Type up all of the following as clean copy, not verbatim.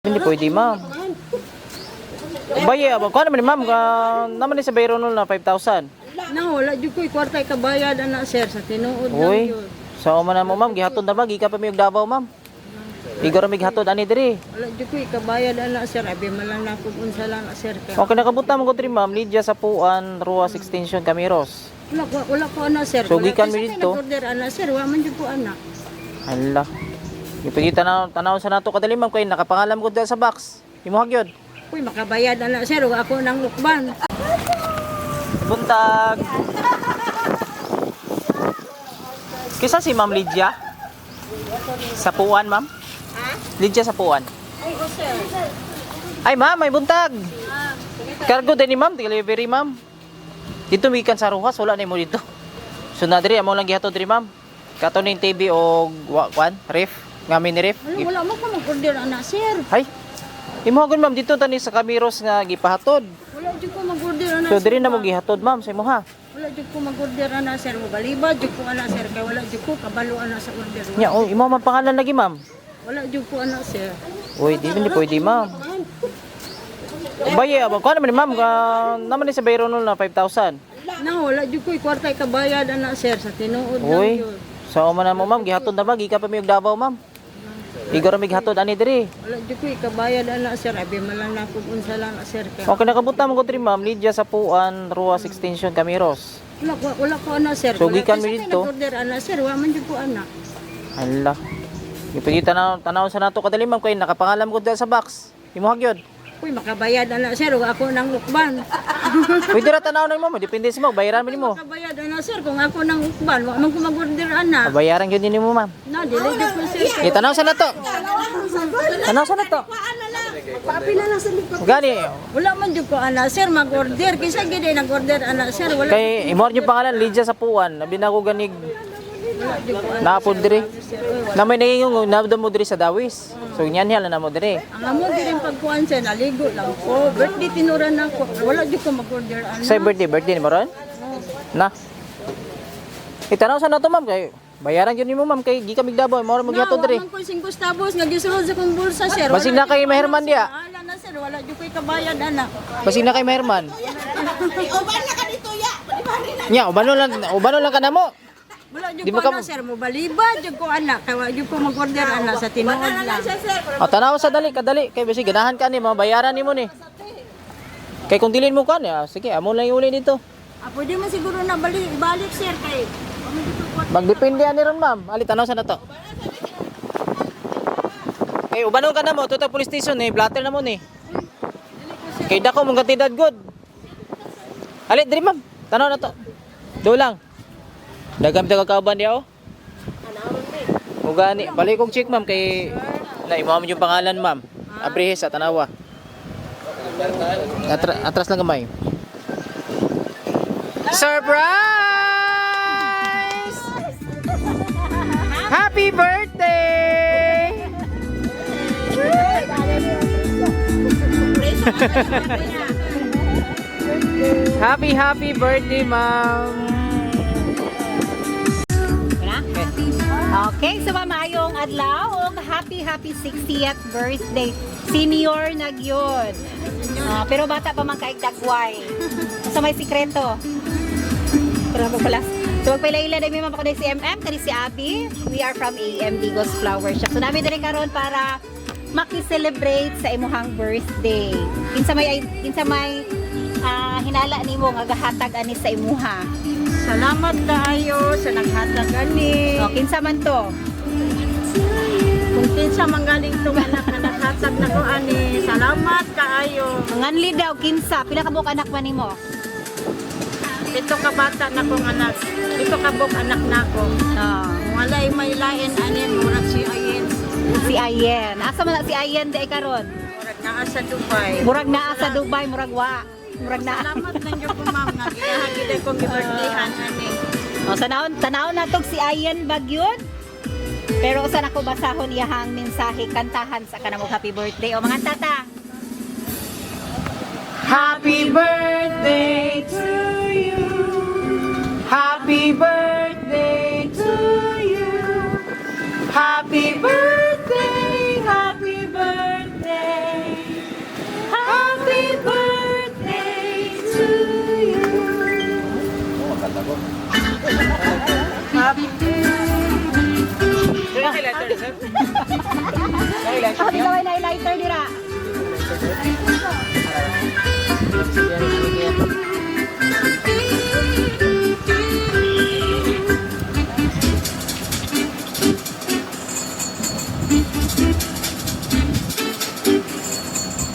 Hindi pwede, ma'am. Baya, kung naman ni ma'am, naman ni sa bayro nun na 5,000. Wala jud ko'y kwarta kabayad ana sir sa tinuod lang Uy, yun. sa man mo ma'am, gihatod na ba? Gika pa mi og Davao, ma'am. Igor mi gihatod ani diri. Wala jud ko'y kabayad ana sir, abi man lang nako unsa lang sir ka. Okay, nakabuta mo ko diri, ma'am. Lydia Sapuan, Ruas Extension, Camiros. Wala ko ana sir. So, gikan mi dito. Order ana sir, wa man jud ko ana. Hala. Ipagita na tanaw sa nato kadali, ma'am, kay nakapangalan ko dyan sa box. Imuhag yun. Uy, makabayad ana sir, wa ako nang mukban. Buntag. Kisa si Ma'am Lydia? Sapuan, ma'am? Ha? Lydia Sapuan. Ay, sir. Ay, ma'am, may buntag. Cargo din ni ma'am, delivery, ma'am. Dito mikan sa Ruas, wala na mo dito. So na diri amo lang gihatod diri, ma'am. Kato ning TV o kwan, ref, ngamin ni ref. Wala mo ko mag-order ana sir. Hay. Imuhagon, ma'am, dito tani sa Camiros nga gipahatod. Wala jud ko mag-order ana. So diri na mo gihatod, ma'am, sa imo ha. Wala jud ko mag-order ana sir, mo baliba jud ko ana sir kay wala jud ko kabalo ana sa order. Nya, oh, imo man pangalan lagi, ma'am. Wala jud ko ana sir. Uy, di man pwede, ma'am. Baya, kung naman ni ma'am, naman ni sa bayro nun na 5,000. Wala jud ko'y kwarta kabayad ana sir sa tinuod lang Uy, yun. sa man mo, ma'am, gihatod na ba? Gika pa mi og Davao, ma'am. Igor mi gihatod ani diri. Wala jud ko'y kabayad ana sir, abi man lang nako unsa lang sir ka. Okay, nakabuta mo ko diri, ma'am. Lydia Sapuan, Ruas Extension, Camiros. Wala ko ana sir. So, gikan mi dito. Order ana sir, wa man jud ko ana. Hala. Ipagita na tanaw sa nato kadali, ma'am, kay nakapangalan ko dyan sa box. Imuhag yun. Uy, makabayad ana sir, wa ako nang mukban. Pwede ra tanaw na mo, depende sa mo, bayaran mo nimo. Makabayad ana sir kung ako nang mukban, wa man ko mag-order ana. Bayaran gyud nimo, ma'am. Na dili jud ko sir. Tanaw sa nato. Tanaw sa nato. Papila lang sa likod. Gani. Wala man jud ko ana sir mag-order, kisa gid nag-order ana sir, wala. Kay imo yung pangalan Lydia Sapuan, labi na ko ganig Wala jud ko ana. napod diri. Na may nangingong nabdo mo diri sa Dawis. So nyan na mo diri. Ang amo din pagkuan sa naligo lang ko. Birthday tinuran ako. Wala jud ko mag-order ana. Sa birthday ni mo ron? Na. Itanaw sa nato, ma'am, kay bayaran gyud nimo, ma'am, kay gi kami Davao, mo ra maghatod diri. Wala man ko 5 tabos nga gisulod sa kong bulsa sir. Basig na kay Maherman diya. Wala na sir, wala jud ko'y kabayad ana. Basig na kay Maherman. Uban na ka dito ya. Nya, ubano lang ka na mo. Wala jud Di ko ba ana sir, mo baliba jud ko ana. Kay wala jud ko mag-order ana sa tinuod lang. O tanaw sa dali, kadali, kay basig ganahan ka ni, mabayaran nimo ni. Kay kung dilin mo kan, sige, amo lang iuli dito. Pwede man siguro na balik sir kay. Magdepende ani ron, ma'am. Ali tanaw sa nato. Kay ubano ka na mo, tuta police station eh, blatter na mo ni. Kay dako mong gatidad good. Ali diri, ma'am. Tanaw na to. Do lang. Dagam ta kakauban diha oh. Ugani, balik kong check, ma'am, kay na imo yung pangalan, ma'am. Abrihes sa Tanawa. Atras lang gamay. Surprise! Happy birthday! Happy birthday, ma'am. Okay, so mamayong adlaw og happy 60th birthday. Senior na gyud. Pero bata pa man kay dagway. So may sikreto. Pero pala. So magpailaila dai mi mapakuday si MM kani si Abby. We are from AM Digos Flower Shop. So namin diri karon para maki-celebrate sa imuhang birthday. Kinsa may hinala nimo nga gahatag ani sa imuha. Salamat kaayo sa naghatag ani. O kinsa man to? Kung kinsa manggaling tong anak na naghatag nako ani. Salamat kaayo. Nganli daw kinsa pila ka buok anak man nimo? Ito ka bata na kong anak. Ito ka buk anak nako. Walay may lain ani murag si Ayen. Si Ayen. Asa man na si Ayen di karon? Murag naa sa Dubai. Murag naa sa Dubai, murag wa. Murag naa. Salamat lang yung po ma'am nga gihagid ko gi-birthdayhan ani. O tanawon na tog si Ayen bagyod. Pero usa nako basahon iyahang mensahe kantahan sa kanamong happy birthday. O mga tata. Happy birthday to you. Happy birthday to you. Happy birthday, happy birthday. Yan, sige.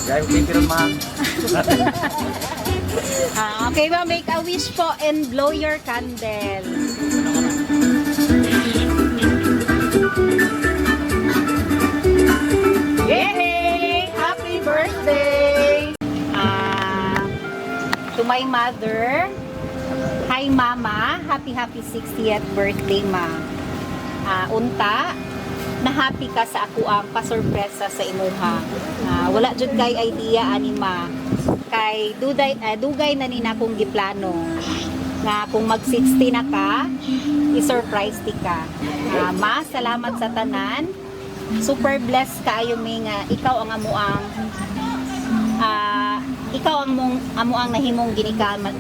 Guys, thank you ma. Okay ba, make a wish po and blow your candle. Yay! Happy birthday! To my mother, hi mama, happy 60th birthday ma. Unta, na happy ka sa ako ang pasurpresa sa imuha. Wala jud kay idea ani ma. Kay dugay na ni nakong giplano nga kung mag 60 na ka, i-surprise ti ka. Ma, salamat sa tanan. Super blessed kaayo mi nga ikaw ang amuang amuang nahimong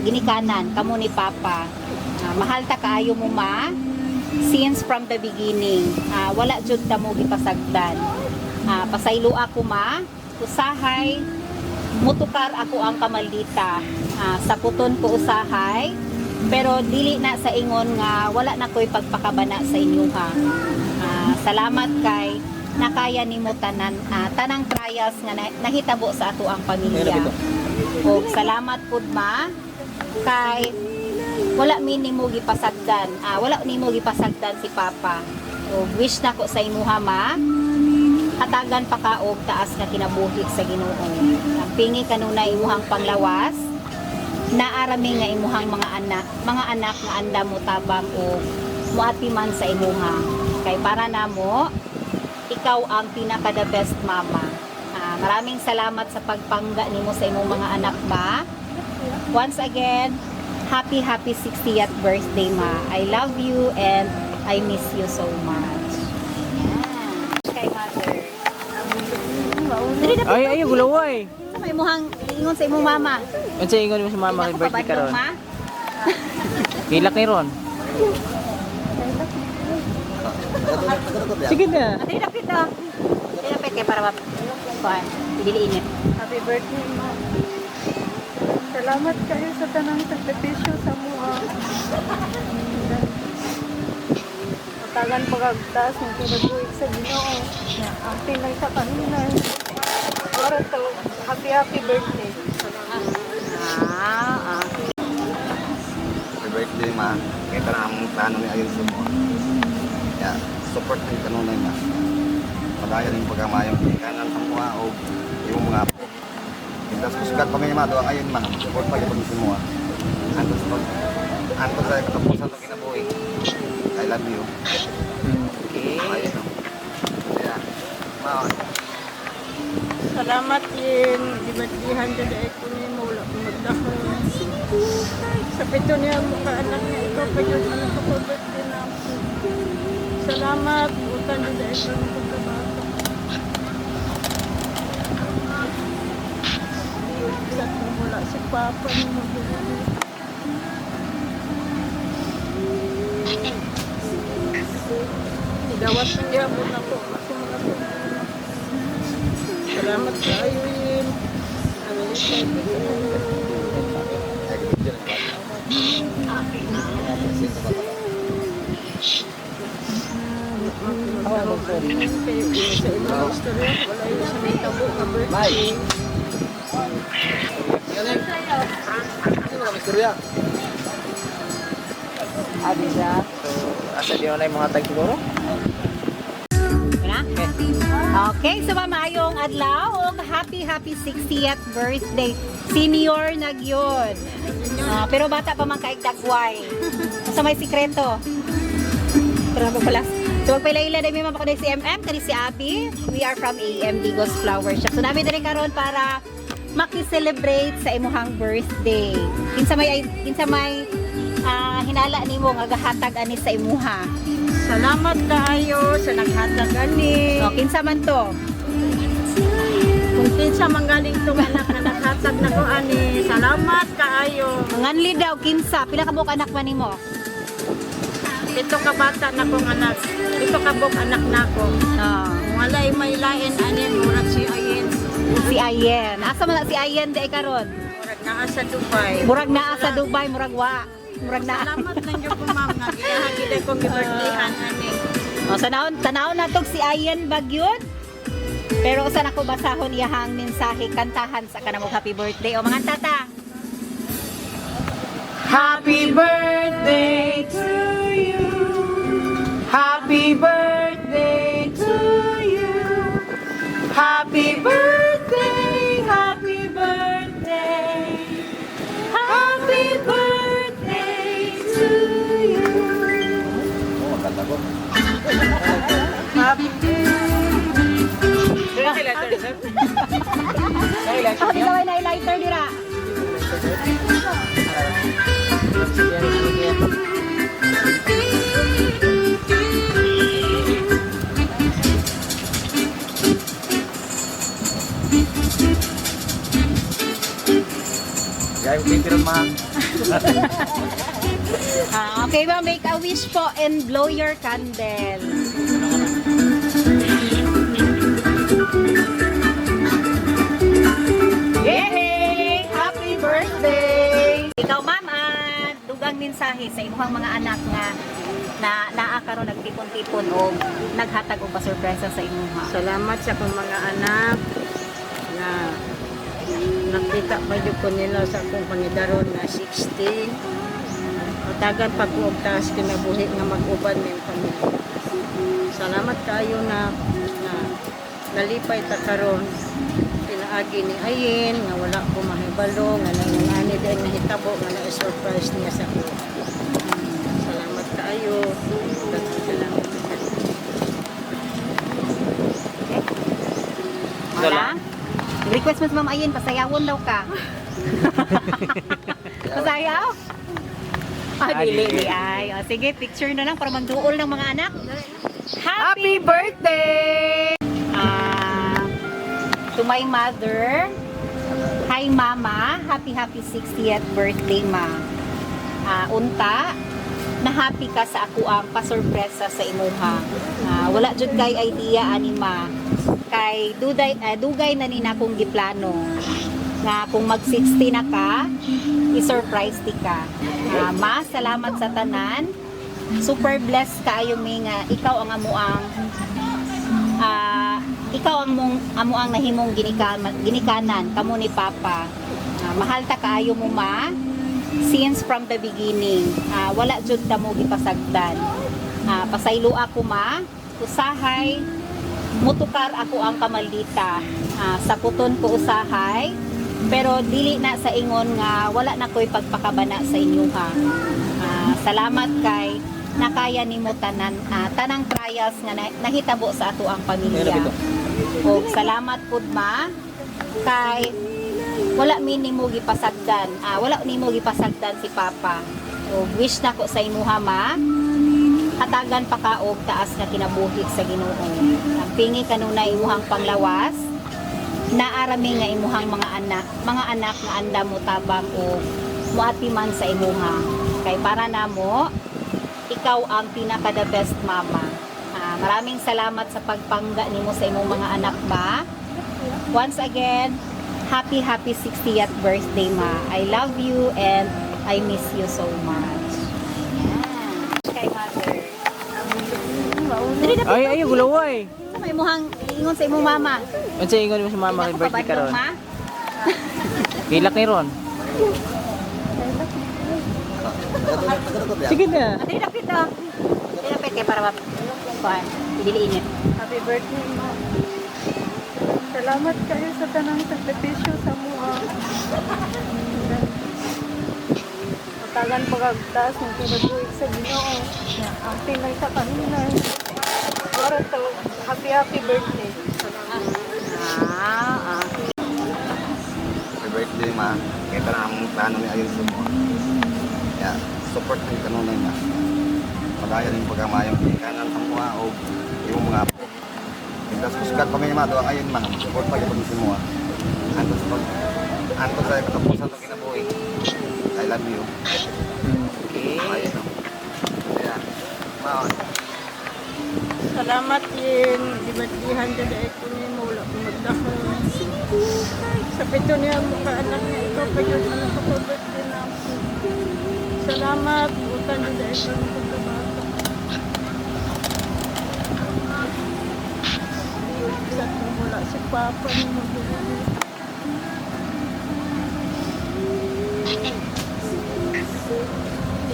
ginikanan kamo ni Papa. Mahal ta kaayo mo ma. Since from the beginning, wala jud ta mo gipasagdan. Pasaylo ako ma, usahay mutukar ako ang kamaldita. Sa puton ko usahay, pero dili na sa ingon nga wala na ko'y pagpakabana sa inyo ha. Salamat kay nakaya nimo tanang trials nga nahitabo sa ato ang pamilya. O salamat pud ma kay wala nimo gipasagdan. Wala nimo gipasagdan si Papa. O wish nako sa imuha ma. Hatagan pa ka og taas nga kinabuhi sa Ginoo. Ang pingi kanunay imuhang panglawas. Naarami nga imuhang mga anak nga anda mo tabang o muati man sa imuha. Kay para namo ikaw ang pinaka the best mama. Maraming salamat sa pagpangga nimo sa imong mga anak ma. Once again, happy 60th birthday ma. I love you and I miss you so much. Kay mother. Ay, gulaway. Sa may muhang ingon sa imong mama. Ano sa ingon mo sa mama kay birthday karon? Ma? Kilak ni ron. Sige na. Ate dapit to. Ate dapit kay para kuan. Diliin niya. Happy birthday, ma. Salamat kayo sa tanang sakripisyo sa mua. Matagan pagagtas ng kinabuhi sa Ginoo. Ang pinay sa kanina. Para to, happy birthday. Happy birthday ma. Kita na ang plano ni ayon sa mo. Ya, support ng kanunay ma. Padayon yung pagkamayong kanan sa mga o yung mga kita susugat pa may ma doang ayon ma. Support pa yung sa mo. Antos sa katapusan ng kinabuhi. I love you. Okay. Ayun. Ya. Ma. Salamat din. Dibatihan dyan ay kunin mo. Wala kong magdahon. Sa pito niya mukha anak niya. Ikaw pa yun. Anak ko birthday na ako. Salamat. Utan dyan ay kunin ko kabata. Iulat mo mula si Papa ni mo. Idawat ng yabon ako. Ako mga pagkakas. Salamat sa ayun. Abi siya. So, asa di na yung mga tag siguro? Na? Okay, so mamayong adlaw og happy 60th birthday. Senior na gyud. Pero bata pa man kaig dagway. Sa may sikreto. Pero pala. So magpailaila dai mi man si MM kani si Abby. We are from AM Digos Flower Shop. So namin diri karon para maki-celebrate sa imuhang birthday. Kinsa may hinala nimo nga gahatag ani sa imuha. Salamat kaayo sa naghatag ani. So kinsa man to? Kung kinsa manggaling tong anak na naghatag na ko ani. Salamat kaayo. Manganli daw kinsa pila ka buok anak man nimo? Ito ka bata na kong anak. Ito ka buk anak nako. Walay may lain ani murag si Ayen. Si Ayen. Asa man na si Ayen di karon? Murag na naa sa Dubai. Murag naa sa Dubai, murag wa. Murag naa. Salamat lang yung po ma'am nga ginahagid akong gibirthdayan ani. O, tanawon na tog si Ayen Bagyod. Pero usan ako basahon iyahang mensahe kantahan sa kanamong happy birthday. O mga tata. Happy birthday to you. Happy birthday to you. Happy birthday, happy birthday. Happy birthday to you. Oh, ang ganda ko. Ako gawin na lighter dira. Guys, picture ma. Okay ba, make a wish po and blow your candle. Yay! Happy birthday! Ikaw, ma'am, dugang mensahe sa inyong mga anak nga na naakaroon nagtipon-tipon o naghatag og pa-surpresa sa inyong. Salamat sa akong mga anak na nakita pa jud ko nila sa akong pangidaron na 60. Tagan pa ko og taas kinabuhi nga mag-uban ning pamilya. Salamat kayo na nalipay ta karon pinaagi ni Ayen nga wala ko mahibalo nga nangani din nahitabo nga na-surprise niya sa ako. Salamat kayo. Salamat. Wala? Request mo sa Ma'am Ayen, pasayawon daw ka. Pasayaw? Dili ay. O, sige, picture na lang para magduol ng mga anak. Happy birthday! To my mother, hi mama, happy 60th birthday ma. Unta, na happy ka sa ako ang pasurpresa sa imuha. Wala jud kay idea ani ma. Kay dugay na ni nakong giplano nga kung mag 60 na ka, i-surprise ti ka. Ma, salamat sa tanan. Super blessed kaayo mi nga ikaw ang amuang amuang nahimong ginikanan kamo ni Papa. Mahal ta kaayo mo ma since from the beginning. Wala jud ta mo gipasagdan. Pasaylo ako ma, usahay mutukar ako ang kamaldita. Sa puton ko usahay, pero dili na sa ingon nga wala na ko'y pagpakabana sa inyo ha. Salamat kay nakaya nimo tanang trials nga nahitabo sa ato ang pamilya. O salamat pud ma kay wala mi nimo gipasagdan. Wala nimo gipasagdan si Papa. O wish nako sa imuha ma hatagan pa ka og taas nga kinabuhi sa Ginoo. Ang pingi kanunay imuhang panglawas, naarami nga imuhang mga anak nga anda mo tabang o muatiman sa imuha. Kay para namo, ikaw ang pinaka the best mama. Maraming salamat sa pagpangga nimo sa imong mga anak ma. Once again, happy 60th birthday ma. I love you and I miss you so much. Kay mother. Ay, gulaway. Sa may muhang ingon sa imong mama. Ano sa ingon mo sa mama kay birthday karon? Ma? Kilak ni ron. Sige na. Dili dapit oh. Dili dapit kay para kuan. Diliin niya. Happy birthday mo. Salamat kayo sa tanang sakripisyo sa mua. Matagan pagagtaas ng kinabuhi sa Ginoo. Ang pinay sa kanina. Para to, happy birthday. Happy birthday ma. Kita na ang plano ni Ayen sa mo. Yeah, support ng kanunay ma. Padayon yung pagkamayang kanan sa mga o yung mga apo. Kita suskat pa may ma doang Ayen ma. Support pa yung sa mo. Anto sa katapusan ng kinabuhi. I love you. Okay. Ayun. Yeah. Ma. Salamat din. Di ba 300 ay ko ni mo. Wala ko magdahon. Sa pito niya mga anak niya, ikaw pa yun, anak ko, birthday na ako. Salamat, utang niyo dahil sa mga pagkabata. Iiyak na wala si Papa niya mag-uwi.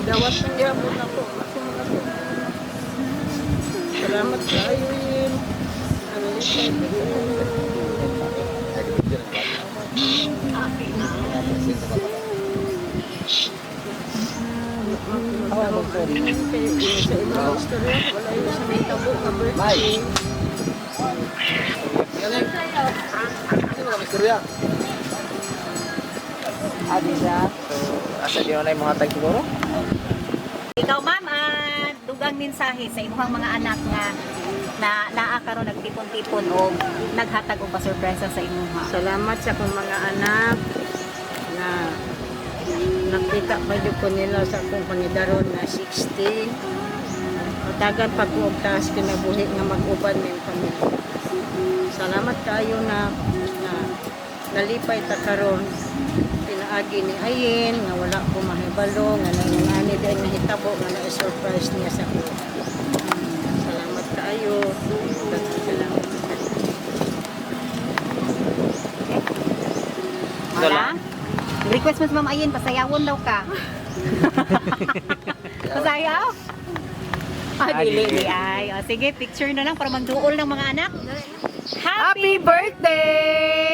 Idawat ng yabon ako, ako mga pagkabata. Salamat kayo yun. Sa ibang istorya, wala yun sa may tabo na birthday. Adi siya. So, asa di na yung mga tag siguro? Ikaw ma'am, dugang mensahe sa imuhang mga anak nga na naa karon nagtipon-tipon o naghatag og pa-surpresa sa imuha. Salamat sa akong mga anak na nakita pa yun ko nila sa akong pangidaron na 60. Matagan pag og taas kinabuhi nga mag-uban ng pamilya. Salamat kayo na nalipay ta karon pinaagi ni Ayin nga wala ko mahibalo nga nangani din nga hitabo nga na-surprise niya sa ako. Salamat kayo. Salamat. Wala? Request mo sa Ma'am Ayin, pasayawon daw ka. Pasayaw? Dili ay. O, sige, picture na lang para magduol ng mga anak. Happy birthday!